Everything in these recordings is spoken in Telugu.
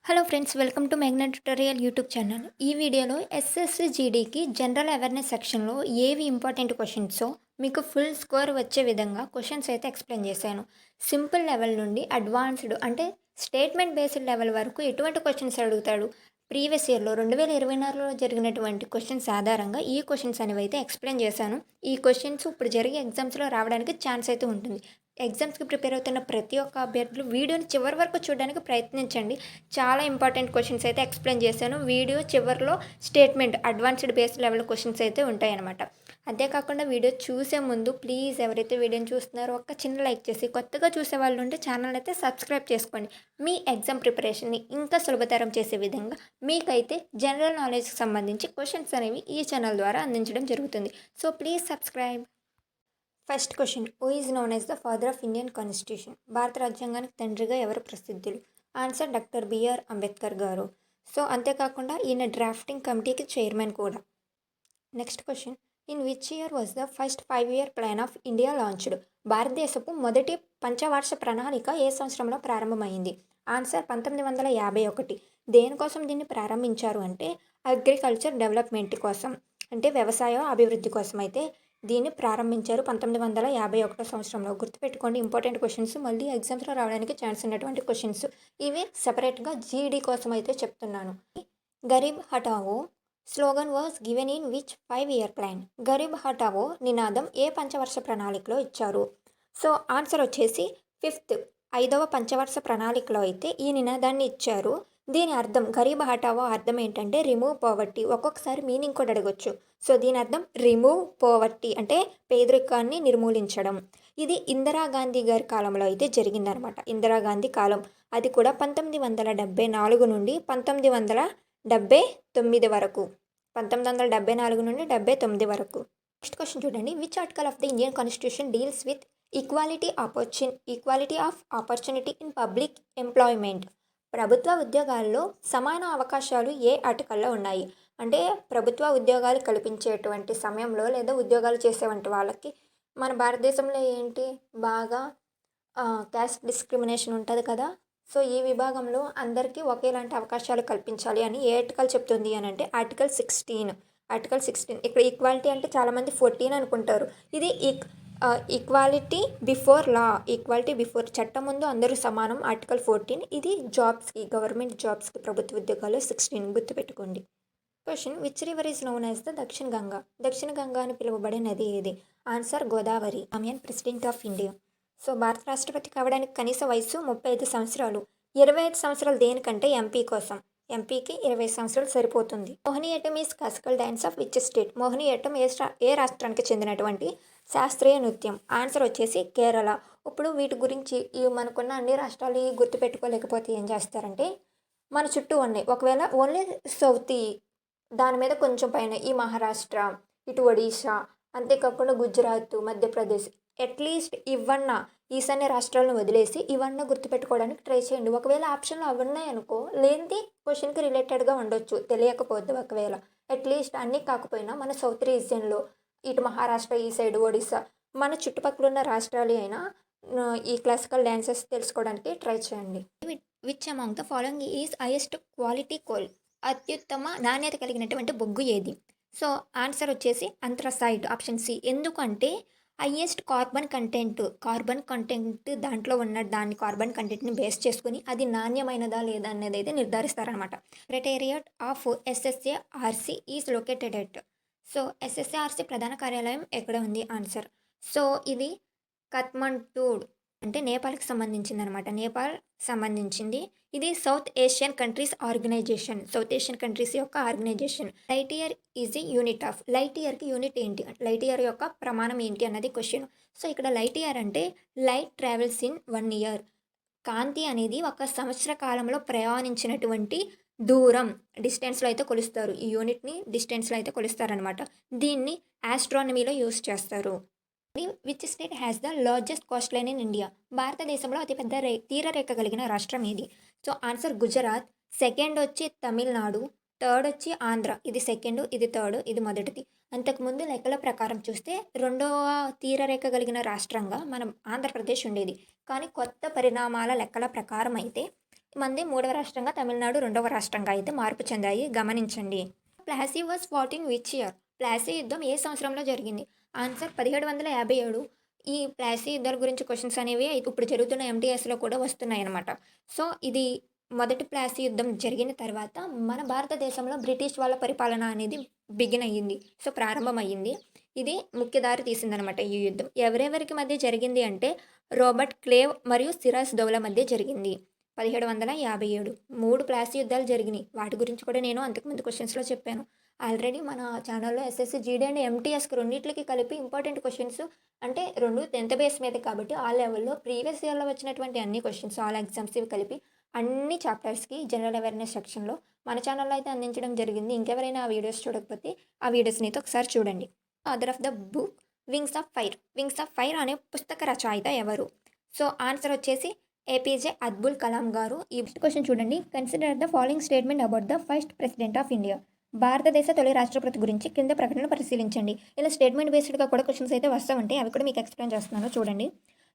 Hello friends, welcome to Magna tutorial YouTube channel. ఈ వీడియోలో ఎస్ఎస్సి జీడీకి జనరల్ అవేర్నెస్ సెక్షన్లో ఏవి ఇంపార్టెంట్ క్వశ్చన్సో మీకు ఫుల్ స్కోర్ వచ్చే విధంగా క్వశ్చన్స్ అయితే ఎక్స్ప్లెయిన్ చేశాను. సింపుల్ లెవెల్ నుండి అడ్వాన్స్డ్ అంటే స్టేట్మెంట్ బేస్డ్ లెవెల్ వరకు ఎటువంటి క్వశ్చన్స్ అడుగుతాడు, ప్రీవియస్ ఇయర్లో 2024లో జరిగినటువంటి క్వశ్చన్స్ ఆధారంగా ఈ క్వశ్చన్స్ అనేవి అయితే ఎక్స్ప్లెయిన్ చేశాను. ఈ క్వశ్చన్స్ ఇప్పుడు జరిగే ఎగ్జామ్స్లో రావడానికి ఛాన్స్ అయితే ఉంటుంది. ఎగ్జామ్స్కి ప్రిపేర్ అవుతున్న ప్రతి ఒక్క అభ్యర్థులు వీడియోని చివరి వరకు చూడడానికి ప్రయత్నించండి. చాలా ఇంపార్టెంట్ క్వశ్చన్స్ అయితే ఎక్స్ప్లెయిన్ చేశాను. వీడియో చివరిలో statement advanced base level questions అయితే ఉంటాయన్నమాట. అంతేకాకుండా వీడియో చూసే ముందు ప్లీజ్ ఎవరైతే వీడియోని చూస్తున్నారో ఒక్క చిన్న లైక్ చేసి, కొత్తగా చూసే వాళ్ళు ఉంటే ఛానల్ అయితే సబ్స్క్రైబ్ చేసుకోండి. మీ ఎగ్జామ్ ప్రిపరేషన్ని ఇంకా సులభతరం చేసే విధంగా మీకైతే జనరల్ నాలెడ్జ్కి సంబంధించి క్వశ్చన్స్ అనేవి ఈ ఛానల్ ద్వారా అందించడం జరుగుతుంది. So please subscribe. First question, who is known as the father of Indian constitution? భారత రాజ్యాంగానికి తండ్రిగా ఎవరు ప్రసిద్ధులు? ఆన్సర్ డాక్టర్ బిఆర్ అంబేద్కర్ గారు. సో అంతేకాకుండా ఈయన డ్రాఫ్టింగ్ కమిటీకి చైర్మన్ కూడా. Next question, in which year was the first 5-year plan of India launched? భారతదేశపు మొదటి పంచవార్ష ప్రణాళిక ఏ సంవత్సరంలో ప్రారంభమైంది? ఆన్సర్ 1951. దేనికోసం దీన్ని ప్రారంభించారు అంటే అగ్రికల్చర్ డెవలప్మెంట్ కోసం, అంటే వ్యవసాయ అభివృద్ధి కోసం అయితే దీన్ని ప్రారంభించారు 1951 సంవత్సరంలో. గుర్తుపెట్టుకోండి, ఇంపార్టెంట్ క్వశ్చన్స్ మళ్ళీ ఎగ్జామ్స్లో రావడానికి ఛాన్స్ ఉన్నటువంటి క్వశ్చన్స్ ఇవి. సపరేట్గా జీడీ కోసం అయితే చెప్తున్నాను. Garib Hatao slogan was given in which 5-year plan? Garib Hatao నినాదం ఏ పంచవర్ష ప్రణాళికలో ఇచ్చారు? సో ఆన్సర్ వచ్చేసి ఫిఫ్త్, 5వ పంచవర్ష ప్రణాళికలో అయితే ఈ నినాదాన్ని ఇచ్చారు. దీని అర్థం, గరీబ్ హఠావో అర్థం ఏంటంటే రిమూవ్ పోవర్టీ. ఒక్కొక్కసారి మీనింగ్ కూడా అడగొచ్చు. సో దీని అర్థం రిమూవ్ పోవర్టీ అంటే పేదరికాన్ని నిర్మూలించడం. ఇది ఇందిరాగాంధీ గారి కాలంలో అయితే జరిగిందనమాట. ఇందిరాగాంధీ కాలం, అది కూడా 1974 నుండి 1979 వరకు. 1974 నుండి 79 వరకు. నెక్స్ట్ క్వశ్చన్ చూడండి, which article of the Indian constitution deals with equality of opportunity in public employment? ప్రభుత్వ ఉద్యోగాల్లో సమాన అవకాశాలు ఏ ఆర్టికల్లో ఉన్నాయి? అంటే ప్రభుత్వ ఉద్యోగాలు కల్పించేటువంటి సమయంలో లేదా ఉద్యోగాలు చేసేవంటి వాళ్ళకి మన భారతదేశంలో ఏంటి బాగా క్యాస్ట్ డిస్క్రిమినేషన్ ఉంటుంది కదా. సో ఈ విభాగంలో అందరికీ ఒకేలాంటి అవకాశాలు కల్పించాలి అని ఏ ఆర్టికల్ చెప్తుంది అని అంటే ఆర్టికల్ 16. ఆర్టికల్ 16 ఇక్కడ ఈక్వాలిటీ అంటే చాలామంది 14 అనుకుంటారు. ఇది equality before law, equality before చట్టం ముందు అందరూ సమానం ఆర్టికల్ 14. ఇది జాబ్స్కి, గవర్నమెంట్ జాబ్స్కి, ప్రభుత్వ ఉద్యోగాలు 16 గుర్తుపెట్టుకోండి. Question, which river is known as the Dakshina Ganga? Dakshina Ganga అని పిలువబడే నది ఏది? ఆన్సర్ గోదావరి. అమియన్ ప్రెసిడెంట్ ఆఫ్ ఇండియా. సో భారత రాష్ట్రపతి కావడానికి కనీస వయసు 35 సంవత్సరాలు. 25 సంవత్సరాలు దేనికంటే ఎంపీ కోసం. ఎంపీకి 20 సంవత్సరాలు సరిపోతుంది. Mohiniyattam is classical dance of which state? Mohiniyattam ఏ రాష్ట్రానికి చెందినటువంటి శాస్త్రీయ నృత్యం? ఆన్సర్ వచ్చేసి కేరళ. ఇప్పుడు వీటి గురించి మనకున్న అన్ని రాష్ట్రాలు గుర్తుపెట్టుకోలేకపోతే ఏం చేస్తారంటే మన చుట్టూ ఉన్నాయి, ఒకవేళ ఓన్లీ సౌత్ దాని మీద కొంచెం పైన ఈ మహారాష్ట్ర, ఇటు ఒడిశా, అంతేకాకుండా గుజరాత్, మధ్యప్రదేశ్, అట్లీస్ట్ ఇవన్న ఈశాన్య రాష్ట్రాలను వదిలేసి ఇవన్న గుర్తుపెట్టుకోవడానికి ట్రై చేయండి. ఒకవేళ ఆప్షన్లో అవి ఉన్నాయనుకో, లేనిది క్వశ్చన్కి రిలేటెడ్గా ఉండొచ్చు, తెలియకపోద్దు. ఒకవేళ అట్లీస్ట్ అన్నీ కాకపోయినా మన సౌత్ రీజియన్లో ఇటు మహారాష్ట్ర, ఈ సైడ్ ఒడిశా, మన చుట్టుపక్కల ఉన్న రాష్ట్రాలు అయినా ఈ క్లాసికల్ డ్యాన్సెస్ తెలుసుకోవడానికి ట్రై చేయండి. Which among the following is highest quality coal? అత్యుత్తమ నాణ్యత కలిగినటువంటి బొగ్గు ఏది? సో ఆన్సర్ వచ్చేసి అంత్రసైట్, ఆప్షన్ సి. ఎందుకంటే హైయెస్ట్ కార్బన్ కంటెంట్ దాంట్లో ఉన్న దాన్ని కార్బన్ కంటెంట్ని బేస్ చేసుకుని అది నాణ్యమైనదా లేదా అనేది అయితే నిర్ధారిస్తారనమాట. Secretariat of SAARC is located at? So SAARC ప్రధాన కార్యాలయం ఎక్కడ ఉంది? ఆన్సర్, సో ఇది కథ్మండు, అంటే నేపాల్కి సంబంధించింది అనమాట. నేపాల్ సంబంధించింది. ఇది South Asian countries organization, South Asian countries యొక్క organization. Light year is the unit of? Light ఇయర్కి యూనిట్ ఏంటి? లైట్ ఇయర్ యొక్క ప్రమాణం ఏంటి అన్నది క్వశ్చన్. సో ఇక్కడ లైట్ ఇయర్ అంటే లైట్ ట్రావెల్స్ ఇన్ 1 year. కాంతి అనేది ఒక సంవత్సర కాలంలో ప్రయాణించినటువంటి దూరం, డిస్టెన్స్లో అయితే కొలుస్తారు. ఈ యూనిట్ని డిస్టెన్స్లో అయితే కొలుస్తారనమాట. దీన్ని ఆస్ట్రానమీలో యూస్ చేస్తారు. Which state has the largest Coast line in India? భారతదేశంలో అతిపెద్ద తీరరేఖ కలిగిన రాష్ట్రం ఇది. So answer Gujarat. సెకండ్ వచ్చి తమిళనాడు, థర్డ్ వచ్చి ఆంధ్ర. ఇది సెకండ్, ఇది థర్డ్, ఇది మొదటిది. అంతకుముందు లెక్కల ప్రకారం చూస్తే రెండవ తీరరేఖ కలిగిన రాష్ట్రంగా మనం ఆంధ్రప్రదేశ్ ఉండేది. కానీ కొత్త పరిణామాల లెక్కల ప్రకారం అయితే మంది మూడవ రాష్ట్రంగా, తమిళనాడు రెండవ రాష్ట్రంగా అయితే మార్పు చెందాయి గమనించండి. Plassey was fought in which year? Plassey యుద్ధం ఏ సంవత్సరంలో జరిగింది? ఆన్సర్ 1757. ఈ ప్లాసీ యుద్ధాల గురించి క్వశ్చన్స్ అనేవి ఇప్పుడు జరుగుతున్న ఎంటీఎస్‌లో కూడా వస్తున్నాయన్నమాట. సో, ఇది మొదటి ప్లాసీ యుద్ధం జరిగిన తర్వాత మన భారతదేశంలో బ్రిటిష్ వాళ్ళ పరిపాలన అనేది బిగిన్ అయ్యింది. సో, ప్రారంభమయ్యింది. ఇది ముఖ్య దారి తీసిందనమాట ఈ యుద్ధం. ఎవరెవరికి మధ్య జరిగింది అంటే రాబర్ట్ క్లేవ్ మరియు సిరాజ్ దౌలా మధ్య జరిగింది. 1757. 3 ప్లాసీ యుద్ధాలు జరిగినాయి. వాటి గురించి కూడా నేను అంతకుముందు క్వశ్చన్స్‌లో చెప్పాను. ఆల్రెడీ మన ఛానల్‌లో ఎస్ఎస్‌సి, జీడీ అండ్ ఎంటీఎస్‌కి రెండిట్లకి కలిపి ఇంపార్టెంట్ క్వశ్చన్స్ అంటే 2 10th బేస్ మీద కాబట్టి ఆ లెవెల్‌లో ప్రీవియస్ ఇయర్‌లో వచ్చినటువంటి అన్ని క్వశ్చన్స్ ఆల్ ఎగ్జామ్స్ ఇవి కలిపి అన్ని చాప్టర్స్‌కి జనరల్ అవేర్‌నెస్ సెక్షన్‌లో మన ఛానల్‌లో అయితే అందించడం జరిగింది. ఇంకెవరైనా ఆ వీడియోస్ చూడకపోతే ఆ వీడియోస్‌ని అయితే ఒకసారి చూడండి. Author of the book wings of fire. Wings of fire అనే పుస్తక రచయిత ఎవరు? సో, ఆన్సర్ వచ్చేసి ఏపీజే అబ్దుల్ కలాం గారు. ఈ క్వశ్చన్ చూడండి. Consider the following statement about the first president of India. భారతదేశ తొలి రాష్ట్రపతి గురించి కింద ప్రకటనలు పరిశీలించండి. ఇలా స్టేట్మెంట్ బేస్డ్గా కూడా క్వశ్చన్స్ అయితే వస్తూ ఉంటాయి. అవి కూడా మీకు ఎక్స్ప్లెయిన్ చేస్తున్నాను చూడండి.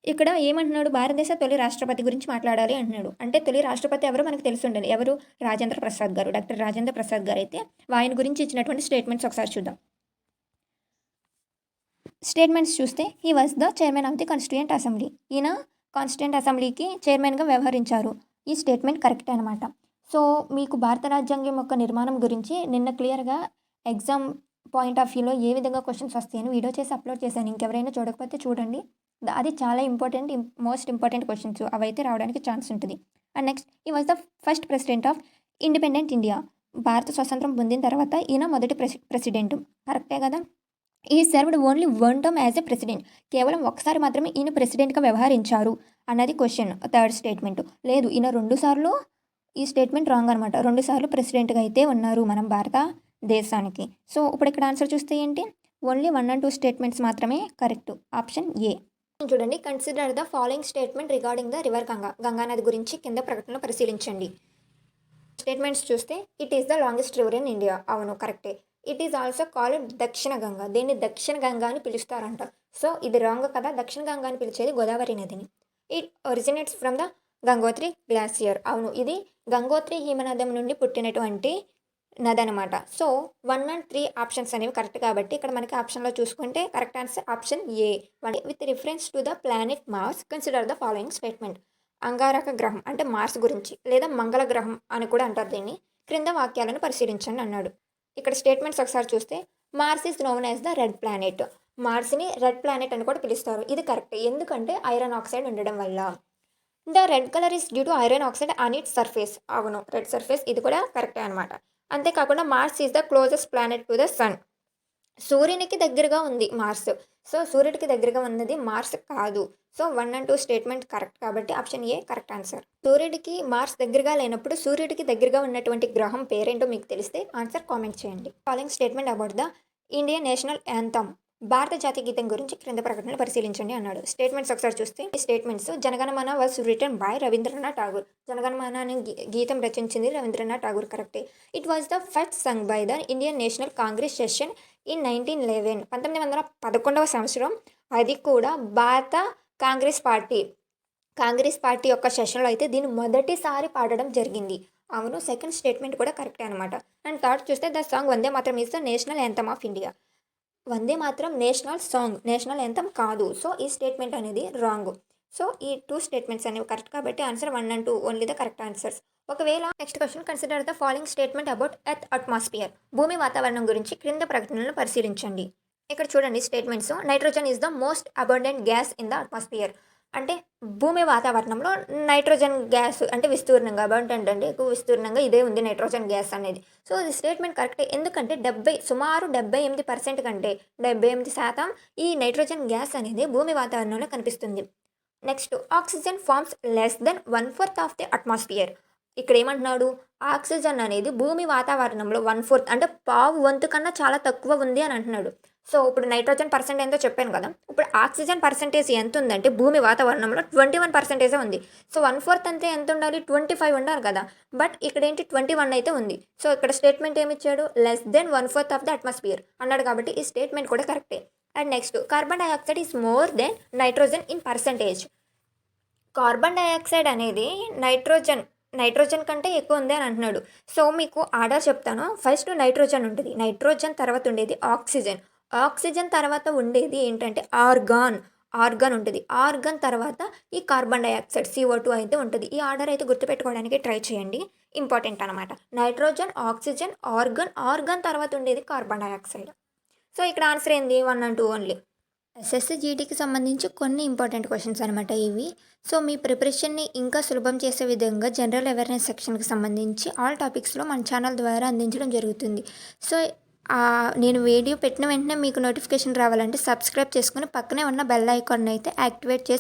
ఇక్కడ ఏమంటున్నాడు? భారతదేశ తొలి రాష్ట్రపతి గురించి మాట్లాడాలి అంటున్నాడు. అంటే తొలి రాష్ట్రపతి ఎవరో మనకు తెలిసి ఉండాలి. ఎవరు? రాజేంద్ర ప్రసాద్ గారు. డాక్టర్ రాజేంద్ర ప్రసాద్ గారు అయితే ఆయన గురించి ఇచ్చినటువంటి స్టేట్మెంట్స్ ఒకసారి చూద్దాం. స్టేట్మెంట్స్ చూస్తే he was the chairman of the constituent assembly. ఈయన కాన్స్టిట్యూయెంట్ అసెంబ్లీకి చైర్మన్గా వ్యవహరించారు. ఈ స్టేట్మెంట్ కరెక్ట్ అనమాట. సో, మీకు భారత రాజ్యాంగం యొక్క నిర్మాణం గురించి నిన్న క్లియర్గా ఎగ్జామ్ పాయింట్ ఆఫ్ వ్యూలో ఏ విధంగా క్వశ్చన్స్ వస్తాయని వీడియో చేసి అప్లోడ్ చేశాను. ఇంకెవరైనా చూడకపోతే చూడండి. అది చాలా ఇంపార్టెంట్, మోస్ట్ ఇంపార్టెంట్ క్వశ్చన్స్ అవైతే రావడానికి ఛాన్స్ ఉంటుంది. అండ్ నెక్స్ట్ ఈ was the first president of independent India. భారత స్వతంత్రం పొందిన తర్వాత ఈయన మొదటి ప్రెసిడెంట్. కరెక్టే కదా? ఈ served only one term as a president. కేవలం ఒకసారి మాత్రమే ఈయన ప్రెసిడెంట్గా వ్యవహరించారు అన్నది క్వశ్చన్. థర్డ్ స్టేట్మెంట్ లేదు, ఈయన 2 సార్లు, ఈ స్టేట్మెంట్ రాంగ్ అనమాట. 2 సార్లు ప్రెసిడెంట్గా అయితే ఉన్నారు మనం భారతదేశానికి. సో, ఇప్పుడు ఇక్కడ ఆన్సర్ చూస్తే ఏంటి? ఓన్లీ 1 and 2 స్టేట్మెంట్స్ మాత్రమే కరెక్ట్. Option A. చూడండి. Consider the following statement regarding the river Ganga. Ganga నది గురించి కింద ప్రకటనలో పరిశీలించండి. స్టేట్మెంట్స్ చూస్తే it is the longest river in India. అవును, కరెక్టే. ఇట్ ఈస్ ఆల్సో కాల్డ్ దక్షిణ గంగా. దీన్ని దక్షిణ గంగా అని పిలుస్తారంట. సో, ఇది రాంగ్ కదా. దక్షిణ గంగా అని పిలిచేది గోదావరి నదిని. It originates from the Gangotri glacier. అవును, ఇది గంగోత్రి హిమనదం నుండి పుట్టినటువంటి నది అనమాట. సో, 1 and 3 ఆప్షన్స్ అనేవి కరెక్ట్ కాబట్టి ఇక్కడ మనకి ఆప్షన్లో చూసుకుంటే correct answer option A. With reference to the planet Mars consider the following statement. అంగారక గ్రహం అంటే మార్స్ గురించి లేదా మంగళ గ్రహం అని కూడా అంటారు దీన్ని. క్రింద వాక్యాలను పరిశీలించండి అన్నాడు. ఇక్కడ స్టేట్మెంట్స్ ఒకసారి చూస్తే Mars is known as the red planet. మార్స్ని రెడ్ ప్లానెట్ అని కూడా పిలుస్తారు. ఇది కరెక్ట్. ఎందుకంటే ఐరన్ ఆక్సైడ్ ఉండడం వల్ల. The red colour is due to iron oxide on its surface. అవును, రెడ్ సర్ఫేస్, ఇది కూడా కరెక్టే అనమాట. అంతేకాకుండా Mars is the closest planet to the sun. సూర్యునికి దగ్గరగా ఉంది మార్స్. సో, సూర్యుడికి దగ్గరగా ఉన్నది మార్స్ కాదు. సో, 1 and 2 స్టేట్మెంట్ కరెక్ట్ కాబట్టి ఆప్షన్ ఏ కరెక్ట్ ఆన్సర్. సూర్యుడికి మార్స్ దగ్గరగా లేనప్పుడు సూర్యుడికి దగ్గరగా ఉన్నటువంటి గ్రహం పేరేంటో మీకు తెలిస్తే ఆన్సర్ కామెంట్ చేయండి. Following statement about the Indian national anthem. భారత జాతీయ గీతం గురించి క్రింద ప్రకటనలు పరిశీలించండి అన్నాడు. స్టేట్మెంట్స్ ఒకసారి చూస్తే ఈ statements Jana Gana Mana was written by Rabindranath Tagore. Jana Gana Mana అనే గీతం రచించింది రవీంద్రనాథ్ ఠాగూర్. కరెక్టే. It was the first sung by the Indian National Congress session in 1911. 1911వ సంవత్సరం. అది కూడా భారత కాంగ్రెస్ పార్టీ యొక్క సెషన్లో అయితే దీన్ని మొదటిసారి పాడడం జరిగింది. అవును, సెకండ్ స్టేట్మెంట్ కూడా కరెక్టే అనమాట. అండ్ థర్డ్ చూస్తే the song Vande Mataram is the national anthem of India. Vande Mataram national song, national anthem కాదు. సో, ఈ స్టేట్మెంట్ అనేది రాంగ్. సో, ఈ 2 స్టేట్మెంట్స్ అనేవి కరెక్ట్ కాబట్టి answer 1 and 2 only the correct answers. ఒకవేళ next question consider the following statement about earth atmosphere. భూమి వాతావరణం గురించి క్రింద ప్రకటనలను పరిశీలించండి. ఇక్కడ చూడండి statements. Nitrogen is the most abundant gas in the atmosphere. అంటే భూమి వాతావరణంలో నైట్రోజన్ గ్యాస్ అంటే విస్తీర్ణంగా అబండెంట్ అంటే ఎక్కువ విస్తీర్ణంగా ఇదే ఉంది నైట్రోజన్ గ్యాస్ అనేది. సో, ఈ స్టేట్మెంట్ కరెక్టే. ఎందుకంటే సుమారు 78% కంటే 78% ఈ నైట్రోజన్ గ్యాస్ అనేది భూమి వాతావరణంలో కనిపిస్తుంది. Next oxygen forms less than 1/4 of the atmosphere. ఇక్కడ ఏమంటున్నాడు? ఆక్సిజన్ అనేది భూమి వాతావరణంలో 1/4 అంటే పావు వంతు కన్నా చాలా తక్కువ ఉంది అని అంటున్నాడు. సో, ఇప్పుడు నైట్రోజన్ పర్సెంట్ ఎంతో చెప్పాను కదా. ఇప్పుడు ఆక్సిజన్ పర్సెంటేజ్ ఎంత ఉందంటే భూమి వాతావరణంలో 21% ఉంది. సో, 1/4 అంటే ఎంత ఉండాలి? 25 ఉండాలి కదా. బట్ ఇక్కడ ఏంటి 21 అయితే ఉంది. సో, ఇక్కడ స్టేట్మెంట్ ఏమి ఇచ్చాడు? Less than 1/4 of the atmosphere అన్నాడు కాబట్టి ఈ స్టేట్మెంట్ కూడా కరెక్టే. And next carbon dioxide is more than nitrogen in percentage. Carbon dioxide అనేది నైట్రోజన్ నైట్రోజన్ కంటే ఎక్కువ ఉంది అని అంటున్నాడు. సో, మీకు ఆర్డర్ చెప్తాను. ఫస్ట్ నైట్రోజన్ ఉంటది. నైట్రోజన్ తర్వాత ఉండేది ఆక్సిజన్. ఆక్సిజన్ తర్వాత ఉండేది ఏంటంటే ఆర్గాన్. ఆర్గాన్ ఉంటది. ఆర్గాన్ తర్వాత ఈ కార్బన్ డయాక్సైడ్ CO2 అయితే ఉంటది. ఈ ఆర్డర్ అయితే గుర్తుపెట్టుకోవడానికి ట్రై చేయండి. ఇంపార్టెంట్ అనమాట. నైట్రోజన్, ఆక్సిజన్, ఆర్గాన్, ఆర్గాన్ తర్వాత ఉండేది కార్బన్ డయాక్సైడ్. సో, ఇక్కడ ఆన్సర్ ఏంది 1 అండ్ 2 ఓన్లీ. ఎస్ఎస్సి జీడీకి సంబంధించి కొన్ని ఇంపార్టెంట్ క్వశ్చన్స్ అనమాట ఇవి. సో, మీ ప్రిపరేషన్ని ఇంకా సులభం చేసే విధంగా జనరల్ అవేర్నెస్ సెక్షన్కి సంబంధించి ఆల్ టాపిక్స్లో మన ఛానల్ ద్వారా అందించడం జరుగుతుంది. సో, నేను వీడియో పెట్టిన వెంటనే మీకు నోటిఫికేషన్ రావాలంటే సబ్స్క్రైబ్ చేసుకుని పక్కనే ఉన్న బెల్ ఐకాన్ అయితే యాక్టివేట్ చేసి